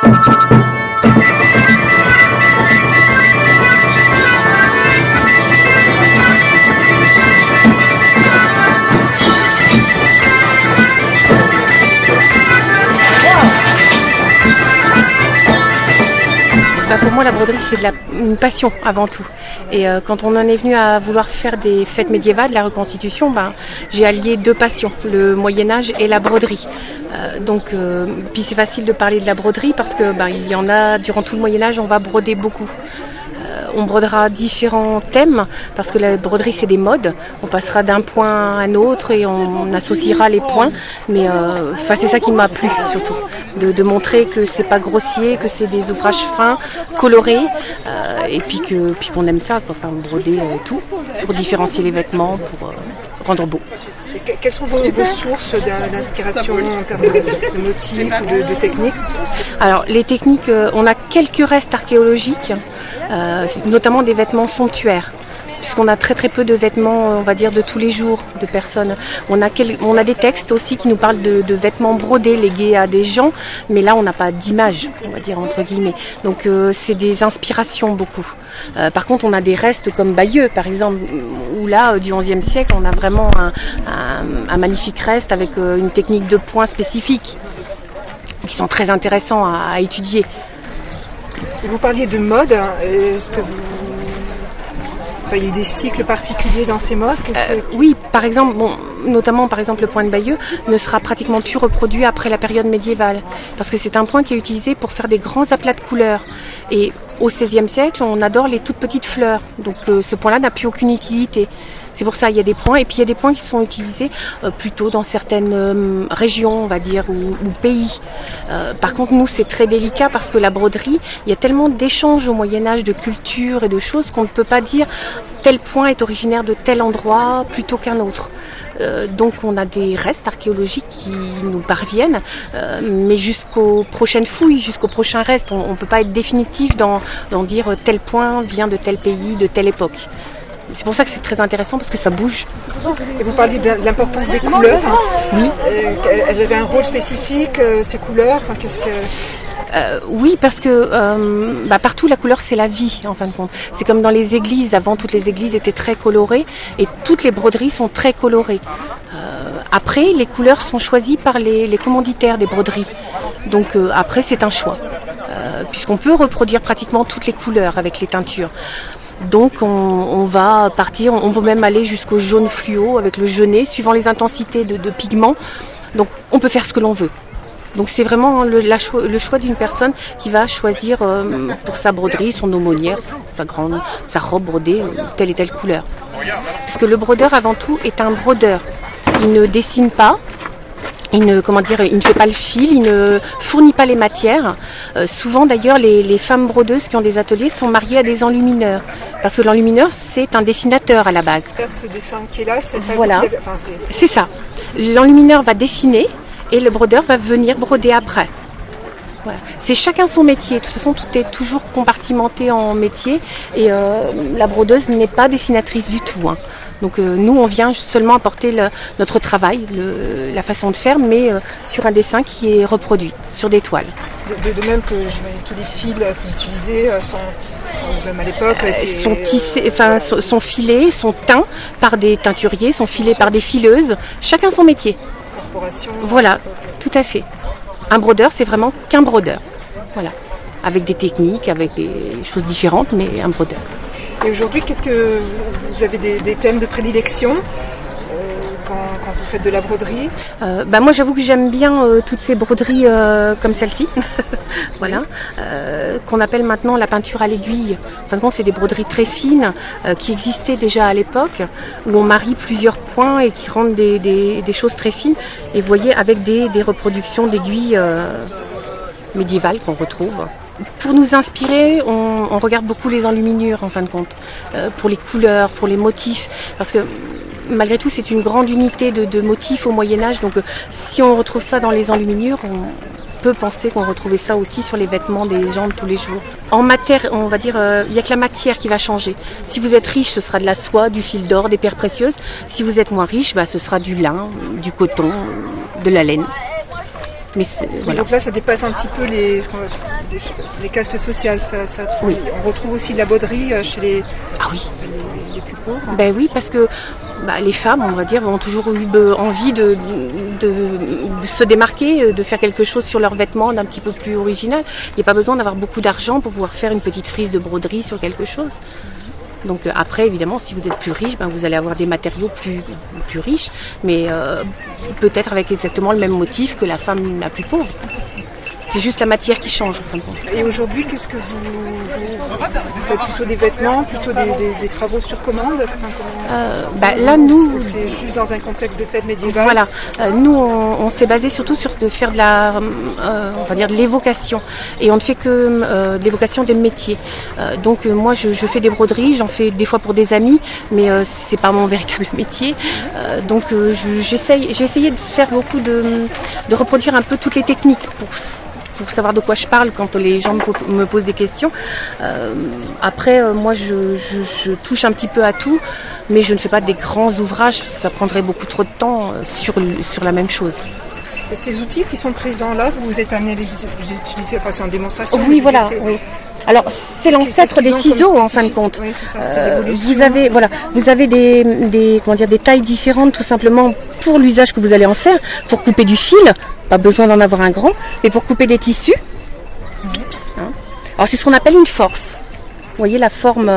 Pour moi, la broderie, c'est une passion avant tout. Et quand on en est venu à vouloir faire des fêtes médiévales, la reconstitution, j'ai allié deux passions, le Moyen-Âge et la broderie. Puis c'est facile de parler de la broderie parce que il y en a, durant tout le Moyen-Âge, on va broder beaucoup. On brodera différents thèmes parce que la broderie c'est des modes. On passera d'un point à un autre et on associera les points. Mais c'est ça qui m'a plu surtout, de montrer que c'est pas grossier, que c'est des ouvrages fins, colorés, et puis qu'on aime ça, quoi. Enfin, broder tout pour différencier les vêtements, pour rendre beau. Et quelles sont vos sources d'inspiration en termes de motifs ou de techniques? Alors les techniques, on a quelques restes archéologiques, notamment des vêtements somptuaires, puisqu'on a très peu de vêtements, on va dire, de tous les jours, de personnes. On a des textes aussi qui nous parlent de vêtements brodés légués à des gens, mais là on n'a pas d'image, on va dire entre guillemets. Donc c'est des inspirations beaucoup. Par contre on a des restes comme Bayeux par exemple, où là du XIe siècle on a vraiment un magnifique reste avec une technique de point spécifique, qui sont très intéressants à étudier. Vous parliez de mode, est-ce que il y a eu des cycles particuliers dans ces modes? Oui, par exemple, notamment par exemple le point de Bayeux ne sera pratiquement plus reproduit après la période médiévale, parce que c'est un point qui est utilisé pour faire des grands aplats de couleurs. Et au XVIe siècle, on adore les toutes petites fleurs, donc ce point-là n'a plus aucune utilité. C'est pour ça il y a des points, et puis il y a des points qui sont utilisés plutôt dans certaines régions, on va dire, ou pays. Par contre, nous, c'est très délicat parce que la broderie, il y a tellement d'échanges au Moyen-Âge, de culture et de choses qu'on ne peut pas dire tel point est originaire de tel endroit plutôt qu'un autre. Donc on a des restes archéologiques qui nous parviennent, mais jusqu'aux prochaines fouilles, jusqu'au prochain reste, on ne peut pas être définitif dans dire tel point vient de tel pays, de telle époque. C'est pour ça que c'est très intéressant parce que ça bouge. Et vous parliez de l'importance des couleurs. Oui. Elles avaient un rôle spécifique, ces couleurs. Enfin, qu'est-ce que... Oui, parce que partout la couleur c'est la vie en fin de compte. C'est comme dans les églises, avant toutes les églises étaient très colorées et toutes les broderies sont très colorées. Après les couleurs sont choisies par les commanditaires des broderies. Donc après c'est un choix, puisqu'on peut reproduire pratiquement toutes les couleurs avec les teintures. Donc on va partir, on peut même aller jusqu'au jaune fluo avec le jaunet, suivant les intensités de pigments. Donc on peut faire ce que l'on veut. Donc c'est vraiment le choix d'une personne qui va choisir pour sa broderie, son aumônière, sa robe brodée, telle et telle couleur. Parce que le brodeur avant tout est un brodeur. Il ne dessine pas. Il ne fait pas le fil, il ne fournit pas les matières. Souvent d'ailleurs, les femmes brodeuses qui ont des ateliers sont mariées à des enlumineurs. Parce que l'enlumineur, c'est un dessinateur à la base. Ce dessin qui est là, voilà, c'est ça. L'enlumineur va dessiner et le brodeur va venir broder après. Voilà. C'est chacun son métier. De toute façon, tout est toujours compartimenté en métier. Et la brodeuse n'est pas dessinatrice du tout. Hein. Donc nous, on vient seulement apporter notre travail, la façon de faire, mais sur un dessin qui est reproduit, sur des toiles. De même que tous les fils que vous utilisez sont, même à l'époque, sont tissés, sont filés, sont teints par des teinturiers, sont filés par des fileuses. Chacun son métier. Corporation. Voilà, tout à fait. Un brodeur, c'est vraiment qu'un brodeur. Voilà, avec des techniques, avec des choses différentes, mais un brodeur. Et aujourd'hui, qu'est-ce que vous avez des thèmes de prédilection quand vous faites de la broderie? Moi, j'avoue que j'aime bien toutes ces broderies comme celle-ci, voilà, qu'on appelle maintenant la peinture à l'aiguille. Enfin, c'est des broderies très fines qui existaient déjà à l'époque, où on marie plusieurs points et qui rendent des choses très fines. Et vous voyez, avec des reproductions d'aiguilles médiévales qu'on retrouve. Pour nous inspirer, on regarde beaucoup les enluminures en fin de compte, pour les couleurs, pour les motifs, parce que malgré tout c'est une grande unité de motifs au Moyen-Âge, donc si on retrouve ça dans les enluminures, on peut penser qu'on retrouvait ça aussi sur les vêtements des gens de tous les jours. En matière, on va dire, il n'y a que la matière qui va changer. Si vous êtes riche, ce sera de la soie, du fil d'or, des pierres précieuses. Si vous êtes moins riche, ce sera du lin, du coton, de la laine. Mais voilà. Donc là, ça dépasse un petit peu les castes sociales. Oui. On retrouve aussi de la broderie chez les plus pauvres. Ben oui, parce que les femmes, on va dire, ont toujours eu envie de se démarquer, de faire quelque chose sur leurs vêtements d'un petit peu plus original. Il n'y a pas besoin d'avoir beaucoup d'argent pour pouvoir faire une petite frise de broderie sur quelque chose. Donc après, évidemment, si vous êtes plus riche, vous allez avoir des matériaux plus riches, mais peut-être avec exactement le même motif que la femme la plus pauvre. C'est juste la matière qui change, en fin de compte. Et aujourd'hui, qu'est-ce que vous faites plutôt des vêtements, plutôt des travaux sur commande? Là, nous... C'est juste dans un contexte de fête médiévale. Voilà. Nous, on s'est basé surtout sur de faire on va dire de l'évocation. Et on ne fait que de l'évocation des métiers. Donc moi, je fais des broderies, j'en fais des fois pour des amis, mais c'est pas mon véritable métier. Donc j'ai essayé de faire beaucoup de reproduire un peu toutes les techniques pour savoir de quoi je parle quand les gens me posent des questions. Après, moi, je touche un petit peu à tout, mais je ne fais pas des grands ouvrages, ça prendrait beaucoup trop de temps sur la même chose. Et ces outils qui sont présents là, vous êtes amené à les utiliser, enfin c'est en démonstration. Oui, voilà. Oui. Alors c'est l'ancêtre des ciseaux en fin de compte. Oui, c'est ça, vous avez des tailles différentes tout simplement pour l'usage que vous allez en faire, pour couper du fil, pas besoin d'en avoir un grand, mais pour couper des tissus. Alors c'est ce qu'on appelle une force. Vous voyez la forme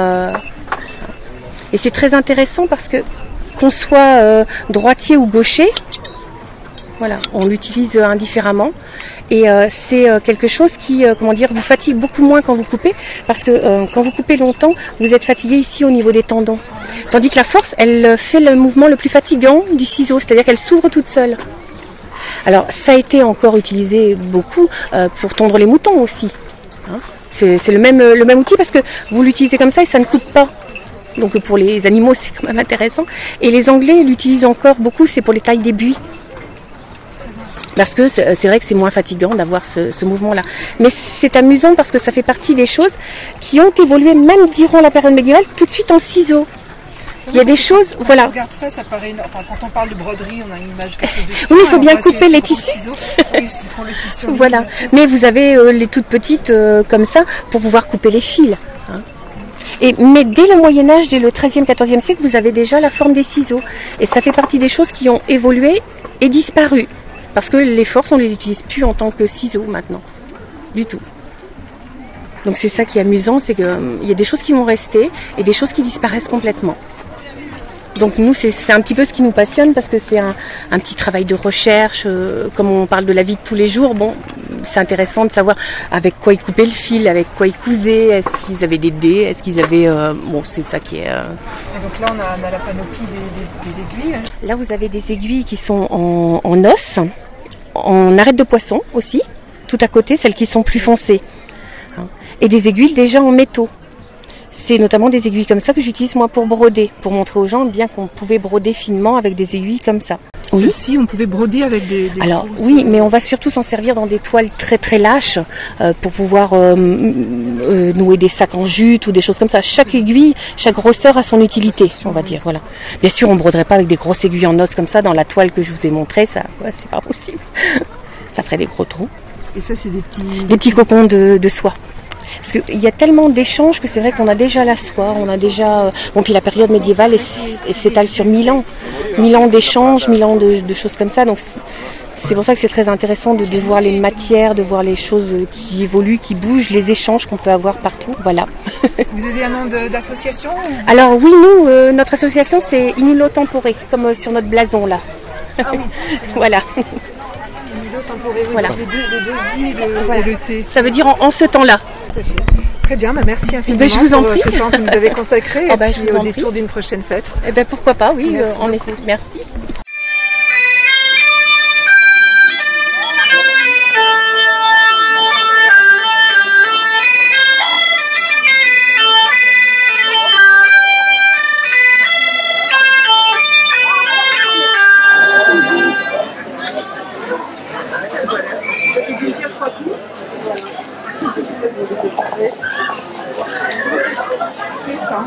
et c'est très intéressant parce que qu'on soit droitier ou gaucher, voilà, on l'utilise indifféremment et c'est quelque chose qui vous fatigue beaucoup moins quand vous coupez parce que quand vous coupez longtemps, vous êtes fatigué ici au niveau des tendons. Tandis que la force, elle fait le mouvement le plus fatigant du ciseau, c'est-à-dire qu'elle s'ouvre toute seule. Alors ça a été encore utilisé beaucoup pour tondre les moutons aussi. C'est le même outil parce que vous l'utilisez comme ça et ça ne coupe pas. Donc pour les animaux, c'est quand même intéressant. Et les Anglais l'utilisent encore beaucoup, c'est pour les tailles des buis. Parce que c'est vrai que c'est moins fatigant d'avoir ce mouvement-là. Mais c'est amusant parce que ça fait partie des choses qui ont évolué même durant la période médiévale tout de suite en ciseaux. Il y a des choses, quand on regarde ça paraît... Enfin, quand on parle de broderie, on a une image de oui, il faut bien couper les tissus. Oui, c'est pour le tissu. Voilà. Mais vous avez les toutes petites comme ça pour pouvoir couper les fils. Mais dès le Moyen-Âge, dès le XIIIe, XIVe siècle, vous avez déjà la forme des ciseaux. Et ça fait partie des choses qui ont évolué et disparu. Parce que les forces, on ne les utilise plus en tant que ciseaux maintenant. Du tout. Donc c'est ça qui est amusant, c'est qu'il y a des choses qui vont rester et des choses qui disparaissent complètement. Donc nous, c'est un petit peu ce qui nous passionne parce que c'est un petit travail de recherche. Comme on parle de la vie de tous les jours, c'est intéressant de savoir avec quoi ils coupaient le fil, avec quoi ils cousaient, est-ce qu'ils avaient des dés, est-ce qu'ils avaient... c'est ça qui est... Et donc là, on a la panoplie des aiguilles. Là, vous avez des aiguilles qui sont en os, en arête de poisson aussi, tout à côté, celles qui sont plus foncées. Et des aiguilles déjà en métaux. C'est notamment des aiguilles comme ça que j'utilise moi pour broder, pour montrer aux gens bien qu'on pouvait broder finement avec des aiguilles comme ça. Oui. Ceci, on pouvait broder avec des Alors oui, mais on va surtout s'en servir dans des toiles très très lâches pour pouvoir nouer des sacs en jute ou des choses comme ça. Chaque aiguille, chaque grosseur a son utilité, on va dire. Voilà. Bien sûr, on broderait pas avec des grosses aiguilles en os comme ça dans la toile que je vous ai montrée, ça, c'est pas possible. Ça ferait des gros trous. Et ça, c'est des petits cocons de soie. Parce qu'il y a tellement d'échanges que c'est vrai qu'on a déjà la soie, on a déjà... puis la période médiévale s'étale sur 1000 ans. 1000 ans d'échanges, 1000 ans de choses comme ça. Donc c'est pour ça que c'est très intéressant de voir les matières, de voir les choses qui évoluent, qui bougent, les échanges qu'on peut avoir partout. Voilà. Vous avez un nom d'association Alors oui, nous, notre association, c'est Inulo Tempore, comme sur notre blason là. Ah oui. Voilà. Voilà. Les deux îles et le thé. Ça veut dire en ce temps-là. Très bien, merci infiniment je vous en prie. pour ce temps que vous avez consacré et puis au détour prie. d'une prochaine fête. Pourquoi pas, oui, merci en effet. Merci.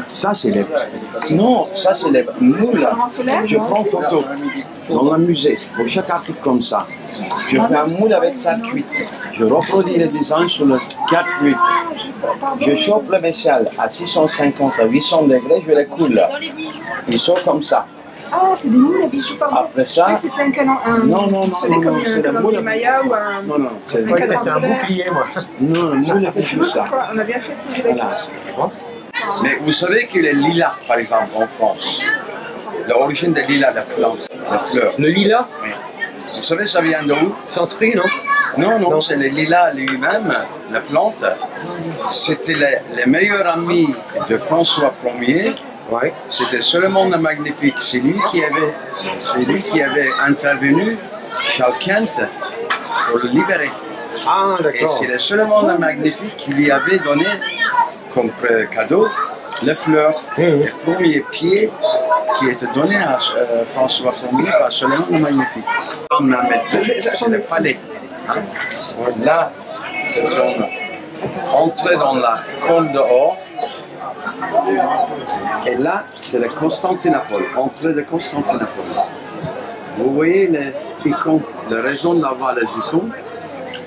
Ça c'est les... Non, ça c'est les moules. Je prends photo dans un musée pour chaque article comme ça. Je fais un moule avec tarte cuite. Je reproduis le design sur le tarte cuite. Je chauffe le vaisselle à 650 à 800 degrés, je le coule. Il sort comme ça. Ah, c'est des moules à bijoux, pardon. Après ça... Ah, c'était un canon... Non, c'est un moule Maya ou un... Non, c'est C'était un bouclier, moi. Non, un moule à bijoux, ça. On a bien fait de poser la question. Mais vous savez que les lilas, par exemple, en France, l'origine des lilas, la plante, la fleur. Le lilas, Oui. Vous savez, ça vient de où? Sanskrit, non? Non, c'est les lilas lui-même, la plante. C'était les meilleurs amis de François Ier. Ouais. C'était seulement le Magnifique. C'est lui qui avait intervenu chez Kent pour le libérer. Ah, Et d'accord. c'est le seulement le Magnifique qui lui avait donné comme cadeau les fleurs. Le premier pied qui était donné à François Ier par seulement le Magnifique. On a mis c'est le palais. Hein. Là, ce sont entrés dans la cône dehors. Et là, c'est le Constantinople, entrée de Constantinople. Vous voyez les icônes, la raison d'avoir les icônes,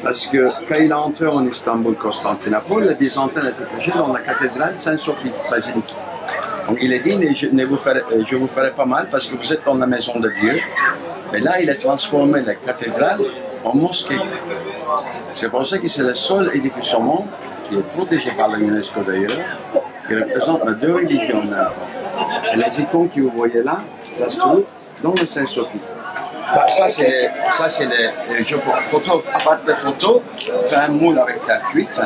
parce que quand il est entré en Istanbul, Constantinople, les Byzantins étaient cachés dans la cathédrale Sainte-Sophie, basilique. Donc il a dit, je vous ferai pas mal parce que vous êtes dans la maison de Dieu. Et là, il a transformé la cathédrale en mosquée. C'est pour ça que c'est le seul édifice au monde qui est protégé par l'UNESCO d'ailleurs, qui représente les deux religions. Et les icônes que vous voyez là, ça se trouve dans le Saint-Sophie. Bah, ça c'est les photos, à partir des photos, fais un moule avec ta cuite,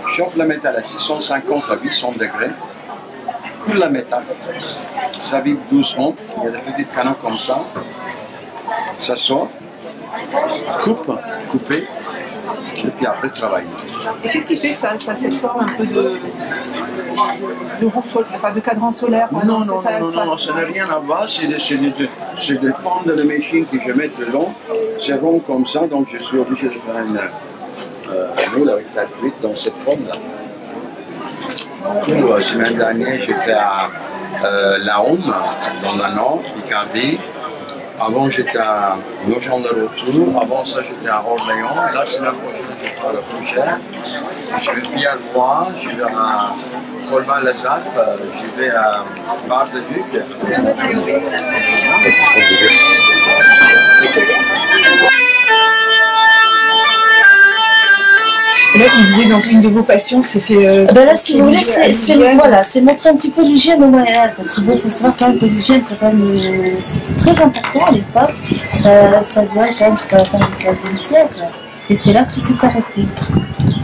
chauffe le métal à 650 à 800 degrés, coule le métal, ça vibre doucement, il y a des petits canons comme ça sort, couper, et puis après travailler. Et qu'est-ce qui fait que ça a cette forme un peu de cadran solaire? Non, ça n'a rien à voir, c'est de prendre le machine que je mets dedans, c'est rond comme ça, donc je suis obligé de faire un moule avec la cuite dans cette forme-là. La semaine dernière, j'étais à La Home, dans la Nord, Picardie. Avant, j'étais à Nogent-le-Rotrou. Avant ça, j'étais à Orléans. Là, c'est la prochaine, je pars à la Fougère. Je vais via Rouen, je vais à Colmar-les-Alpes, je vais à Bar-le-Duc. Là, vous disiez donc une de vos passions, c'est ben là, si vous voulez, c'est montrer un petit peu l'hygiène au Moyen-Âge, parce que bon, il faut savoir quand même que l'hygiène, c'était très important à l'époque. Ça durait quand même jusqu'à la fin du XVe siècle, et c'est là que tout s'est arrêté.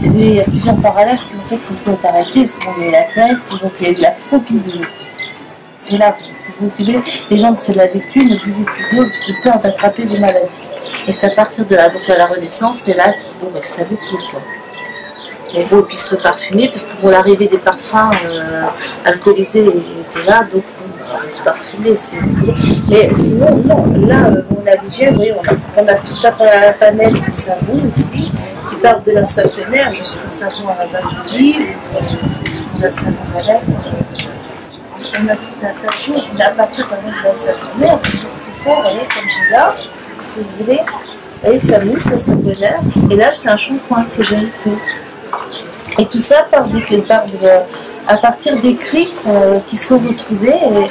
Il y a plusieurs parallèles qui ont fait que ça s'est arrêté, parce qu'il y a eu la peste, donc il y a eu la phobie de l'eau. C'est là, si vous voulez, les gens ne se lavaient plus, ne buvaient plus d'eau, de peur d'attraper des maladies. Et c'est à partir de là, donc à la Renaissance, c'est là qu'ils se lavaient tout le temps. Et bon, puis se parfumer, parce que pour l'arrivée des parfums alcoolisés était là, donc on se parfumait, si vous voulez. Mais sinon, non, là, on a l'hygiène, vous voyez, on a tout un panel de savons ici, qui partent de la saponière, jusqu'au savon à la base d'olive, on a le savon à lèvres, on a tout un tas de choses, mais à partir par exemple de la saponière, on peut tout faire, vous voyez, comme j'ai là, si vous voulez, vous voyez, ça mousse, la saponière, et là, c'est un shampoing que j'ai fait. Et tout ça à partir d'écrits qui sont retrouvés, et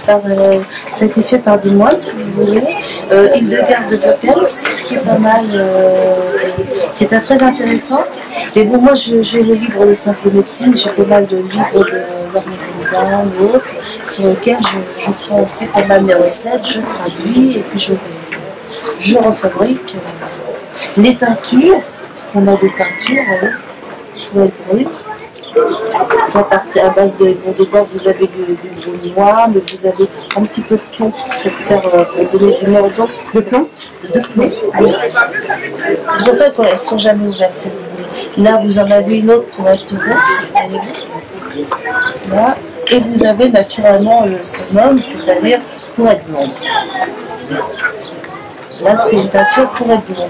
ça a été fait par des moines, si vous voulez. Hildegard de Dockens, qui est pas mal, qui était très intéressante. Mais bon, moi, j'ai le livre de simple médecine, j'ai pas mal de livres de Lorme et autres, sur lesquels je prends aussi pas mal mes recettes, je traduis, et puis je refabrique les teintures, parce qu'on a des teintures, pour être brûle. Ça partit à base de dedans vous avez du brûle noir, mais vous avez un petit peu de plomb pour donner du mordant. de plomb. De plomb. Oui. C'est pour ça qu'elles ne sont jamais ouvertes, si vous voulez. Là vous en avez une autre pour être rousse. Là. Et vous avez naturellement le summum, c'est-à-dire pour être blonde. Là c'est une teinture pour être blonde.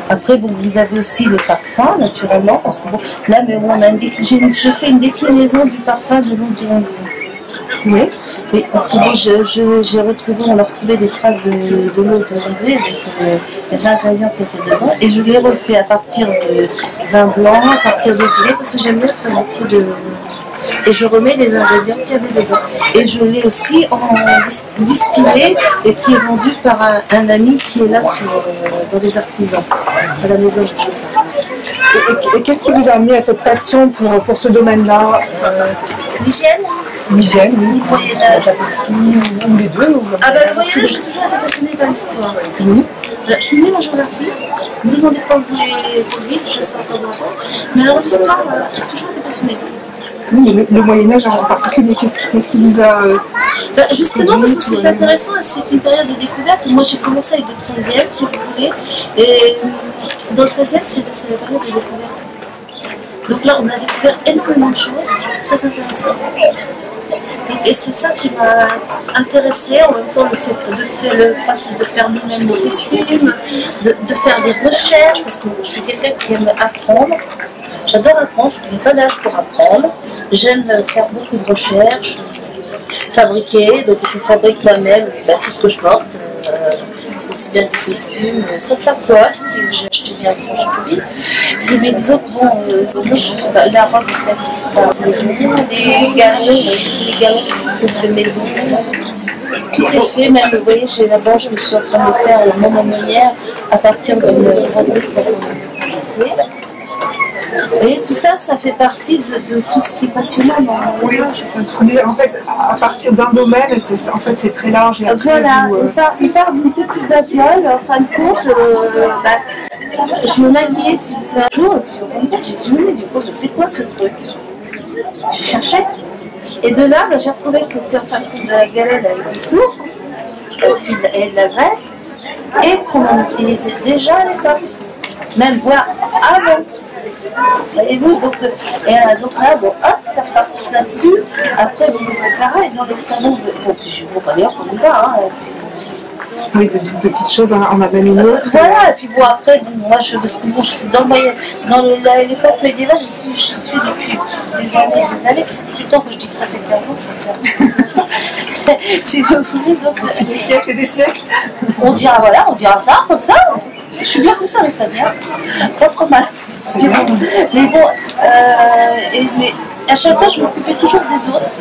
Après, bon, vous avez aussi le parfum, naturellement, parce que bon, là, mais on a j'ai fait une déclinaison du parfum de l'eau de Hongrie. Oui. Oui, parce que moi, j'ai retrouvé, on a retrouvé des traces de l'eau dérivée avec les ingrédients qui étaient dedans, et je l'ai refait à partir de vin blanc, à partir de lait, parce que j'aime bien faire beaucoup de... Et je remets les ingrédients qu'il y avait dedans. Et je l'ai aussi en distillé et qui est vendu par un ami qui est là dans les artisans, à la maison. Et qu'est-ce qui vous a amené à cette passion pour ce domaine-là? L'hygiène. L'hygiène, oui. Le Moyen-Âge. Ou les deux. Ah ben le Moyen-Âge, j'ai toujours été passionnée par l'histoire. Je suis nulle en géographie. Ne me demandez pas où est le livre, je ne sais pas voir. Mais alors l'histoire, j'ai toujours été passionnée. Oui, le Moyen-Âge en particulier, qu'est-ce qui vous a... justement, parce que c'est intéressant, c'est une période de découverte. Moi, j'ai commencé avec le 13e, si vous voulez. Et dans le 13e, c'est la période de découverte. Donc là, on a découvert énormément de choses très intéressantes. Et c'est ça qui m'a intéressée, en même temps le principe de faire nous-mêmes nos costumes, de faire des recherches, parce que je suis quelqu'un qui aime apprendre. J'adore apprendre, je n'ai pas d'âge pour apprendre. J'aime faire beaucoup de recherches, fabriquer, donc je fabrique moi-même tout ce que je porte, aussi bien du costume, sauf la coiffe que j'ai acheté directement chez Covid. Mais disons que bon, sinon je fais la robe par maison, les galons sont faits maison. Tout est fait, même vous voyez, j'ai là-bas, je me suis en train de faire mon aumônière à partir d'une fabrique. Vous voyez, tout ça, ça fait partie de tout ce qui est passionnant dans le Moyen-Âge. En fait, à partir d'un domaine, c'est très large. Et voilà, il part d'une petite babiole, en fin de compte, je me maquillais s'il vous plaît un jour, et puis j'ai dit, mais du coup, c'est quoi ce truc? Je cherchais. Et de là, j'ai retrouvé que c'était en fin de compte de la galette avec du soufre, et de la graisse, et qu'on en utilisait déjà à l'époque, même voire avant. Voyez-vous, donc là, bon, hop, ça repartit là-dessus. Après, bon, c'est pareil, dans les salons, puis je vois d'ailleurs qu'on y va. Oui, de petites choses, on en amène une autre. Voilà, et puis bon, après, moi, je suis dans l'époque médiévale, je suis depuis des années. Tout le temps que je dis que ça fait 15 ans, ça fait. Si vous voulez, donc. Des siècles et des siècles. On dira ça, comme ça. Je suis bien comme ça, mais ça vient. Pas trop mal. Mais bon, mais à chaque fois, je m'occupais toujours des autres.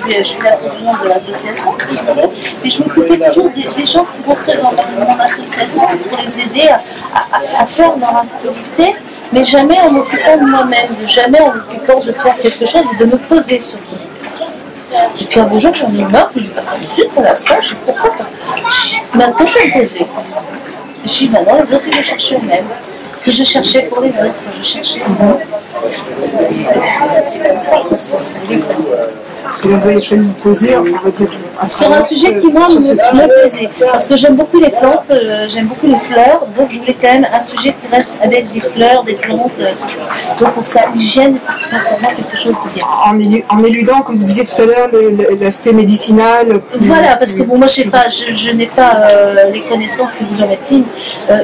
Je suis la présidente de l'association, mais je m'occupais toujours des gens qui représentent mon association pour les aider à faire leur activité, mais jamais en m'occupant de moi-même, jamais en m'occupant de faire quelque chose et de me poser surtout. Et puis un beau jour, j'en ai marre, je dis, je suis pour la fin, je dis pourquoi pas. Maintenant, je vais me poser. Je dis, maintenant, les autres, ils me cherchaient eux-mêmes. Parce que je cherchais pour les autres, je cherchais pour moi. C'est comme ça, quoi. Et donc vous avez choisi de vous poser, on va dire, sur un sujet qui, moi, me plaisait. Parce que j'aime beaucoup les plantes, j'aime beaucoup les fleurs, donc je voulais quand même un sujet qui reste avec des fleurs, des plantes, tout ça. Donc pour ça, l'hygiène est pour moi quelque chose de bien. En éludant, comme vous disiez tout à l'heure, l'aspect médicinal. Voilà, parce que bon, moi je n'ai pas les connaissances, si vous voulez, en médecine,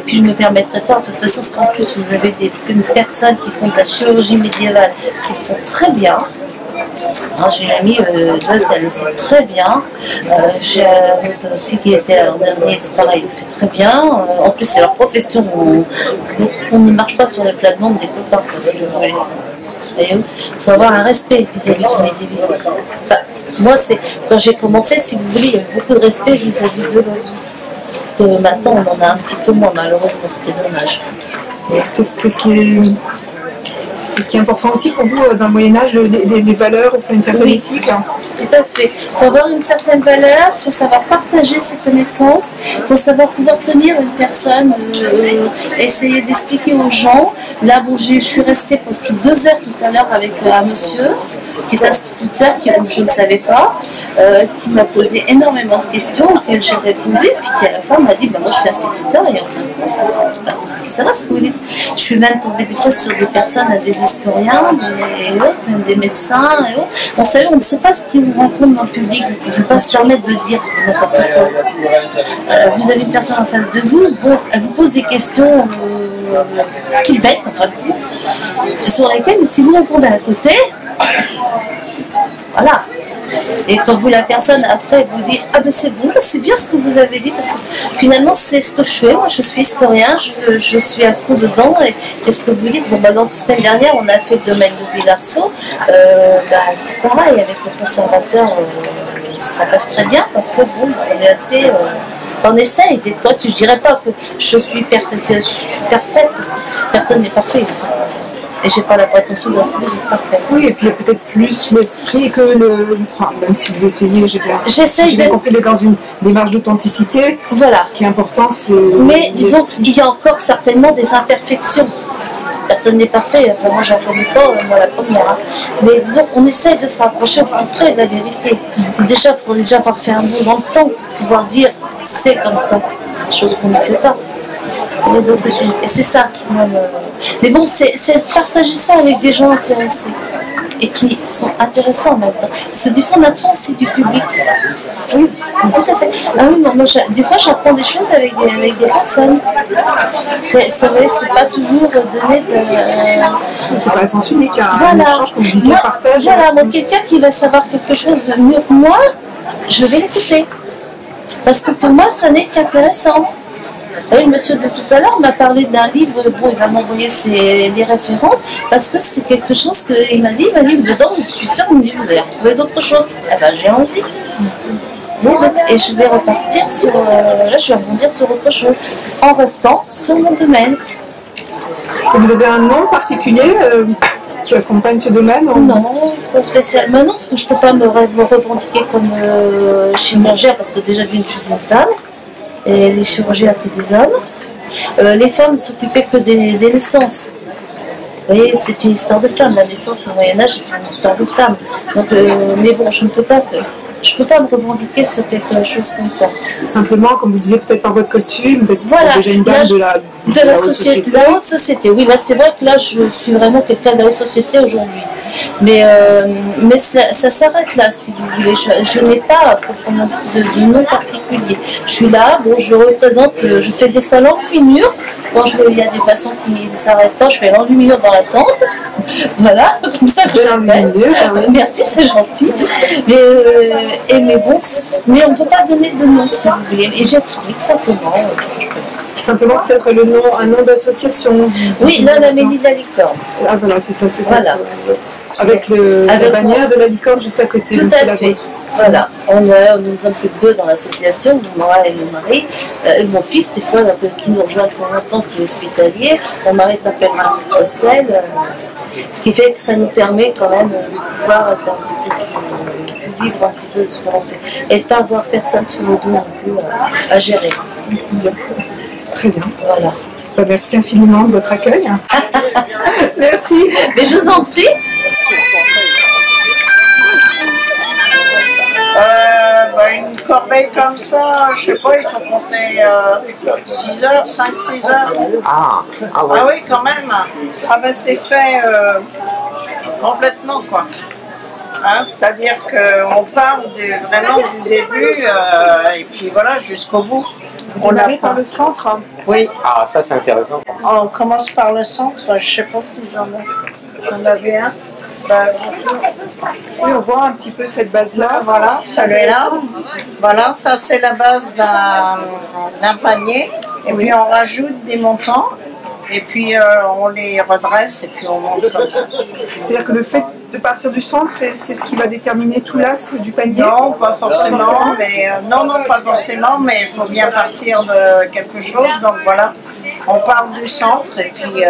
puis je ne me permettrai pas, de toute façon, parce qu'en plus vous avez une personne qui font de la chirurgie médiévale, qui le font très bien. J'ai une amie, Joyce, elle le fait très bien. J'ai un autre aussi qui était là l'an dernier, c'est pareil, il le fait très bien. En plus, c'est leur profession, donc on ne marche pas sur les plates-bandes des copains, si vous voulez. Il faut avoir un respect vis-à-vis du médiéviste. Enfin, moi, quand j'ai commencé, si vous voulez, il y avait beaucoup de respect vis-à-vis de l'autre. Maintenant, on en a un petit peu moins, malheureusement, ce qui est dommage. C'est ce qui est important aussi pour vous dans le Moyen-Âge, les valeurs, une certaine éthique. Tout à fait. Il faut avoir une certaine valeur, il faut savoir partager ses connaissances, il faut savoir pouvoir tenir une personne, essayer d'expliquer aux gens. Là, bon, je suis restée pendant 2 heures tout à l'heure avec un monsieur qui est instituteur, qui je ne savais pas, qui m'a posé énormément de questions auxquelles j'ai répondu, puis qui à la fin m'a dit moi je suis instituteur et enfin c'est vrai ce que vous dites. Je suis même tombée des fois sur des personnes, des historiens, même des médecins. On ne sait pas ce qu'ils nous rencontrent dans le public, on ne peut pas se permettre de dire n'importe quoi. Vous avez une personne en face de vous, bon, elle vous pose des questions qui bêtes, enfin, sur lesquelles, si vous répondez à côté, voilà. Et quand vous la personne après vous dit ah ben c'est bon, c'est bien ce que vous avez dit parce que finalement c'est ce que je fais. Moi je suis historien, je suis à fond dedans et ce que vous dites. Bon bah la semaine dernière on a fait le domaine de Villarceau. C'est pareil avec le conservateur, ça passe très bien parce que bon on est assez. On essaye des fois, je dirais pas que je suis parfaite parce que personne n'est parfait. Et j'ai pas la prétention d'être parfaite. Oui, et puis il y a peut-être plus l'esprit que le. Enfin, même si vous essayez, j'ai bien compris d'être dans une démarche d'authenticité. Voilà. Ce qui est important, c'est. Mais disons qu'il y a encore certainement des imperfections. Personne n'est parfait, enfin moi j'en connais pas, moi la première. Hein. Mais disons qu'on essaye de se rapprocher au plus près de la vérité. Il faut déjà avoir fait un bout dans le temps pour pouvoir dire c'est comme ça, chose qu'on ne fait pas. Et c'est ça qui me... Mais bon, c'est partager ça avec des gens intéressés et qui sont intéressants en même temps. Parce que des fois on apprend aussi du public. Oui, tout à fait. Ah oui, moi, des fois j'apprends des choses avec des personnes. C'est vrai, c'est pas toujours donné de... C'est pas un sens unique, hein. Voilà. Un échange, comme vous disiez, partage. Voilà, moi quelqu'un qui va savoir quelque chose de mieux que moi, je vais l'écouter. Parce que pour moi, ça n'est qu'intéressant. Oui, le monsieur de tout à l'heure m'a parlé d'un livre, bon, il va m'envoyer les références, parce que c'est quelque chose qu'il m'a dit, dedans, je suis sûre, il me dit, vous allez retrouver d'autres choses. Eh ben, j'ai envie. Et je vais repartir sur, là, je vais rebondir sur autre chose, en restant sur mon domaine. Et vous avez un nom particulier qui accompagne ce domaine? Non, pas spécialement. Non, parce que je ne peux pas me revendiquer comme chirurgien, parce que déjà d'une, je suis une femme. Et les chirurgiens étaient des hommes. Les femmes ne s'occupaient que des naissances. Vous voyez, c'est une histoire de femme. La naissance au Moyen-Âge est une histoire de femme. Donc, mais bon, je ne peux pas me revendiquer sur quelque chose comme ça. Simplement, comme vous disiez, peut-être par votre costume, vous êtes voilà, déjà une dame de la haute société. De la haute société, oui, là c'est vrai que là je suis vraiment quelqu'un de la haute société aujourd'hui. Mais ça s'arrête là, si vous voulez. Je n'ai pas proprement de nom particulier. Je suis là, bon, je représente, je fais des fois l'enluminure. Quand il y a des patients qui ne s'arrêtent pas, je fais l'enluminure dans la tente. Voilà, comme ça que je l'appelle. Merci, c'est gentil. Mais bon, mais on ne peut pas donner de nom si vous voulez. Et j'explique simplement ce que je peux dire. Simplement peut-être un nom d'association. Oui, là, la Mélie de la Licorne. Ah voilà, c'est ça. Voilà. Avec la bannière de la Licorne juste à côté. Tout à fait. Voilà, nous sommes plus que deux dans l'association, moi et mon mari. Mon fils, des fois, qui nous rejoint de temps en temps, qui est hospitalier. Mon mari est un pèlerin hostel. Ce qui fait que ça nous permet quand même de pouvoir être un petit peu plus libre, un petit peu de ce qu'on fait. Et de ne pas avoir personne sur le dos non plus à gérer. Très bien. Voilà. Bah, merci infiniment de votre accueil. Merci. Mais je vous en prie. Une corbeille comme ça, je sais pas, il faut compter 6 heures, 5-6 heures. Ah ouais. Ah oui, quand même. Ah ben c'est fait complètement, quoi. Hein, c'est-à-dire qu'on part vraiment du début et puis voilà, jusqu'au bout. On arrive par le centre. Oui. Ah, ça c'est intéressant. On commence par le centre, je sais pas si j'en avais un. Oui, on voit un petit peu cette base-là. Voilà, celui-là. Voilà, ça c'est la base d'un panier. Et puis on rajoute des montants. Et puis on les redresse et puis on monte comme ça. C'est-à-dire que le fait de partir du centre, c'est ce qui va déterminer tout l'axe du panier? Non, pas forcément. Mais, non, pas forcément, mais il faut bien partir de quelque chose. Donc voilà, on part du centre et puis...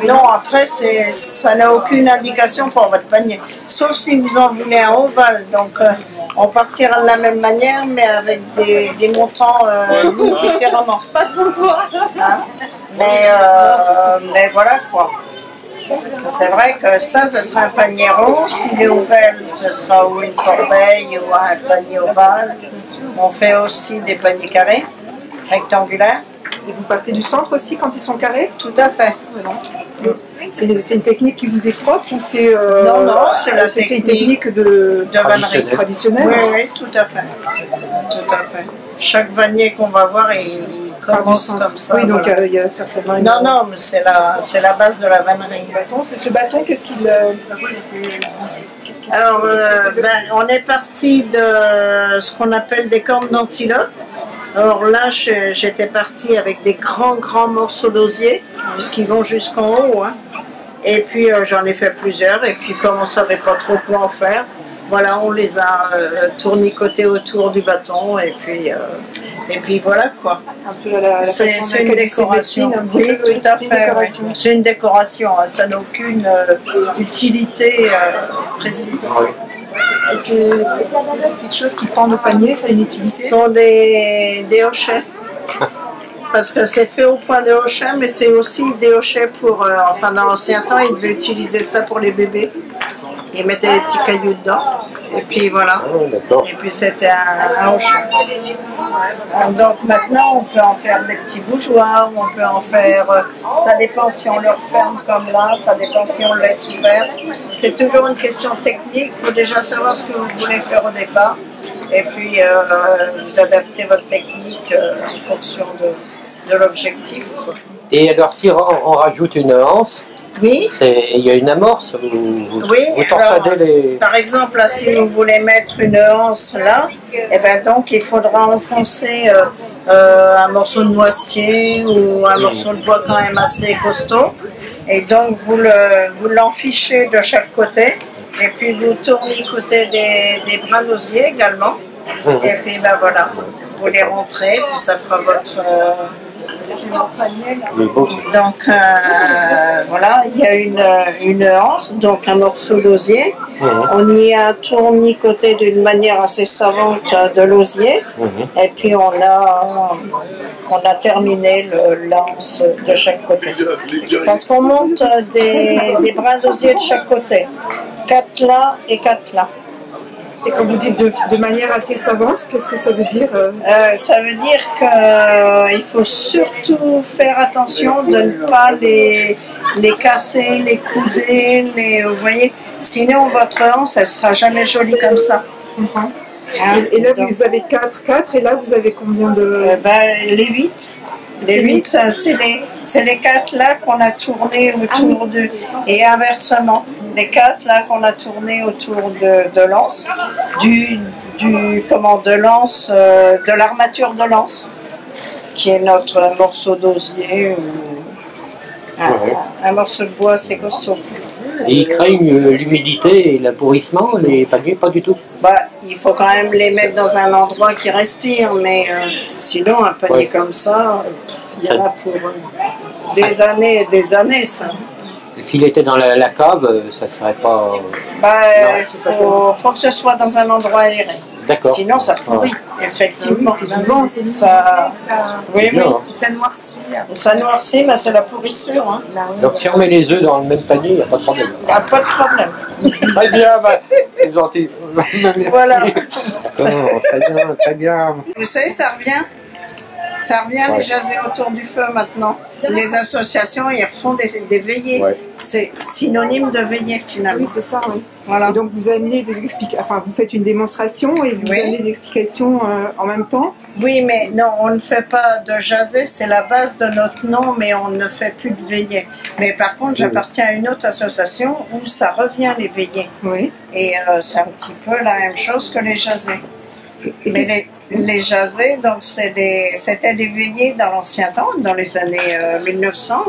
non, après, ça n'a aucune indication pour votre panier. Sauf si vous en voulez un ovale. Donc, on partira de la même manière, mais avec des montants mis différemment. Pas de comptoir. Hein, mais voilà quoi. C'est vrai que ça, ce sera un panier rond. S'il est ovale, ce sera ou une corbeille ou un panier ovale. On fait aussi des paniers carrés, rectangulaires. Et vous partez du centre aussi quand ils sont carrés? Tout à fait. C'est une technique qui vous est propre ou c'est non, c'est la technique de vannerie traditionnelle? Oui, tout à fait. Tout à fait. Chaque vannier qu'on va voir, il commence comme ça. Oui, donc voilà. il y a certainement une... Non, non, mais c'est la base de la vannerie. Ce bâton, qu'est-ce qu'il... Alors, on est parti de ce qu'on appelle des cornes d'antilope. Alors là, j'étais partie avec des grands morceaux d'osier, puisqu'ils vont jusqu'en haut. Hein. Et puis j'en ai fait plusieurs, et puis comme on ne savait pas trop quoi en faire, voilà, on les a tournicotés autour du bâton, et puis voilà quoi. C'est une décoration. Oui, tout à fait. Oui. C'est une décoration, hein. Ça n'a aucune utilité précise. C'est quoi ces petites choses qui pendent au panier, ça a une utilité? Ce sont des hochets. Parce que c'est fait au point de hochet, mais c'est aussi des hochets pour... enfin, dans l'ancien temps, ils devaient utiliser ça pour les bébés. Ils mettaient des petits cailloux dedans. Et puis voilà. Et puis c'était un hochet. Donc maintenant, on peut en faire des petits bougeoirs, on peut en faire... ça dépend si on le referme comme là, ça dépend si on le laisse ouvert. C'est toujours une question technique. Il faut déjà savoir ce que vous voulez faire au départ. Et puis, vous adaptez votre technique en fonction de l'objectif. Et alors, si on rajoute une anse, oui. Il y a une amorce, vous torsadez alors, les... Par exemple, là, si vous voulez mettre une anse là, et ben donc il faudra enfoncer un morceau de noisetier ou un morceau de bois quand même assez costaud. Et donc vous l'enfichez de chaque côté. Et puis vous tournicotez des brins d'osier également. Et puis ben voilà, vous les rentrez, puis ça fera votre... Donc voilà, il y a une anse, donc un morceau d'osier. On y a tournicoté d'une manière assez savante de l'osier. Et puis on a terminé l'anse de chaque côté. Parce qu'on monte des brins d'osier de chaque côté. 4 là et 4 là. Et quand vous dites de manière assez savante, qu'est-ce que ça veut dire? Ça veut dire qu'il faut surtout faire attention de ne pas les casser, les couder, vous voyez. Sinon, votre anse, elle ne sera jamais jolie comme ça. Hein? Et là, vous avez 4, et là, vous avez combien de... les 8. Les 8, c'est les 4 là qu'on a tourné autour de... Et inversement, les 4 là qu'on a tourné autour de l'anse, de l'anse, de l'armature de l'anse, qui est notre morceau d'osier, un morceau de bois assez costaud. Et ils craignent l'humidité et l'appauvrissement, les paniers, pas du tout? Il faut quand même les mettre dans un endroit qui respire, mais sinon un panier comme ça, il y en a pour des années et des années, ça. S'il était dans la cave, ça serait pas... Il faut que ce soit dans un endroit aéré. D'accord. Sinon ça pourrit, effectivement. C'est vivant, oui, ça noircit. Ça noircit, mais c'est la pourrissure. Hein. Donc si on met les œufs dans le même panier, il n'y a pas de problème. Il n'y a pas de problème. Très bien, c'est gentil. Voilà. D'accord, très bien. Vous savez, ça revient les jaser autour du feu maintenant. Les associations, ils refont des veillées. Ouais. C'est synonyme de veillée finalement. Oui, c'est ça. Oui. Voilà. Et donc vous amenez des explications, enfin vous faites une démonstration et vous amenez des explications en même temps. Oui, mais non, on ne fait pas de jaser, c'est la base de notre nom, mais on ne fait plus de veillée. Mais par contre, j'appartiens à une autre association où ça revient les veillées. Oui. Et c'est un petit peu la même chose que les jasés. Mais les jasés, donc c'était des veillées dans l'ancien temps, dans les années 1900.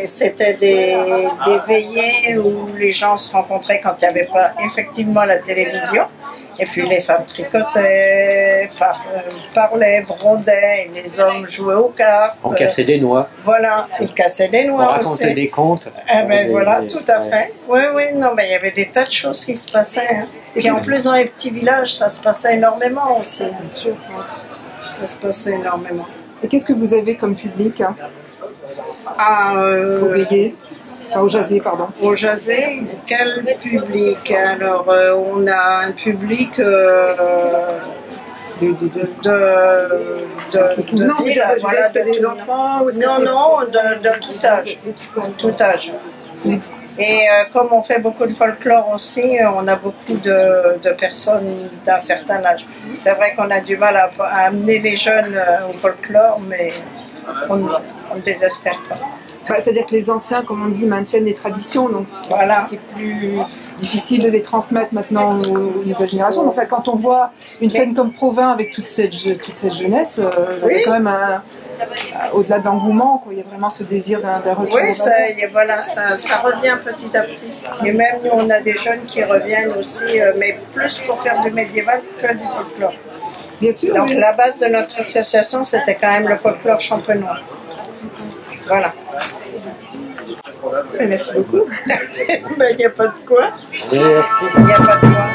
C'était des veillées où les gens se rencontraient quand il n'y avait pas effectivement la télévision. Et puis les femmes tricotaient, parlaient, brodaient, et les hommes jouaient aux cartes. On cassait des noix. Voilà, ils cassaient des noix aussi. On racontait des contes. Voilà, tout à fait. Oui, non, mais il y avait des tas de choses qui se passaient. Hein. Et puis en plus, dans les petits villages, ça se passait énormément aussi. Bien sûr. Ça se passait énormément. Et qu'est-ce que vous avez comme public au veillées, au jasé, pardon. Au jasé, quel public? Alors, on a un public de des enfants. Non, de tout âge. Tout âge. Et comme on fait beaucoup de folklore aussi, on a beaucoup de personnes d'un certain âge. C'est vrai qu'on a du mal à amener les jeunes au folklore, mais on ne désespère pas. C'est-à-dire que les anciens, comme on dit, maintiennent les traditions, donc ce qui est plus difficile de les transmettre maintenant aux nouvelles générations. Enfin, quand on voit une fête comme Provins avec toute cette jeunesse, il y a quand même au-delà de l'engouement, il y a vraiment ce désir d'un retour. Oui, ça revient petit à petit. Et même nous, on a des jeunes qui reviennent aussi, mais plus pour faire du médiéval que du folklore. Bien sûr. Donc la base de notre association, c'était quand même le folklore champenois. Voilà. Merci beaucoup. Il n'y a pas de quoi. Merci. Il n'y a pas de quoi.